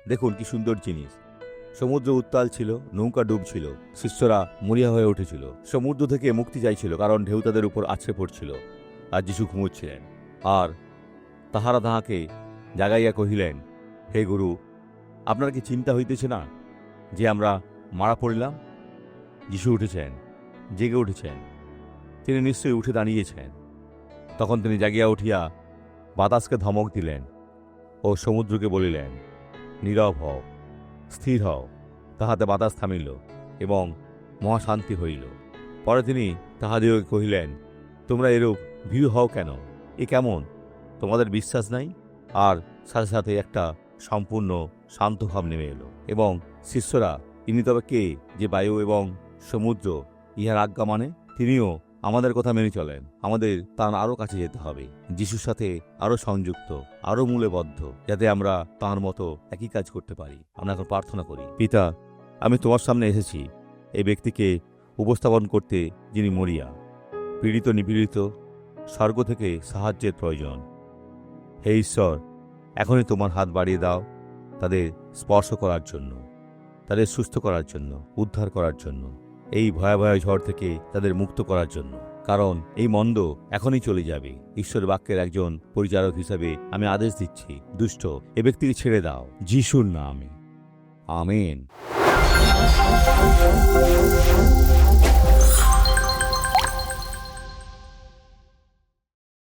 দেখুন কি সুন্দর জিনিস। সমুদ্র উত্তাল ছিল, নৌকা ডুবছিল, শিষ্যরা মরিয়া হয়ে উঠেছিল। সমুদ্র থেকে মুক্তি চাইছিল, কারণ ঢেউ তাদের উপর আছড়ে পড়ছিল, আর যিশু ঘুমোচ্ছিলেন। আর তাহারা তাহাকে জাগাইয়া কহিলেন, হে গুরু, আপনার কি চিন্তা হইতেছে না যে আমরা মারা পড়িলাম? যিশু উঠেছেন, জেগে উঠেছেন, তিনি নিশ্চয়ই উঠে দাঁড়িয়েছেন। তখন তিনি জাগিয়া উঠিয়া বাতাসকে ধমক দিলেন ও সমুদ্রকে বলিলেন, নীরব হও, স্থির হও। তাহাতে বাতাস থামিল এবং মহাশান্তি হইল। পরে তিনি তাহাদিগকে কহিলেন, তোমরা এরূপ ভীরু হও কেন? এ কেমন? তোমাদের বিশ্বাস নাই? আর সাথে সাথে একটা সম্পূর্ণ শান্ত ভাব নেমে এলো, এবং শিষ্যরা, ইনি তবে কে যে বায়ু এবং সমুদ্র ইহার আজ্ঞা মানে? তিনিও আমাদের কথা মেনে চলেন। আমাদের তাঁর আরও কাছে যেতে হবে, যিশুর সাথে আরও সংযুক্ত, আরও মূল্যবদ্ধ, যাতে আমরা তাঁর মতো একই কাজ করতে পারি। আমরা এখন প্রার্থনা করি। পিতা, আমি তোমার সামনে এসেছি এই ব্যক্তিকে উপস্থাপন করতে, যিনি মরিয়া, পীড়িত, নিপীড়িত, স্বর্গ থেকে সাহায্যের প্রয়োজন। হে ঈশ্বর, এখনই তোমার হাত বাড়িয়ে দাও তাদের স্পর্শ করার জন্য, তাদের সুস্থ করার জন্য, উদ্ধার করার জন্য, এই ভয়াবহ ঝড় থেকে তাদের মুক্ত করার জন্য। কারণ এই মন্দ এখনই চলে যাবে। ঈশ্বর বাক্যের একজন পরিচারক হিসাবে আমি আদেশ দিচ্ছি, দুষ্ট এ ব্যক্তিকে ছেড়ে দাও, যিশুর নামে। আমেন।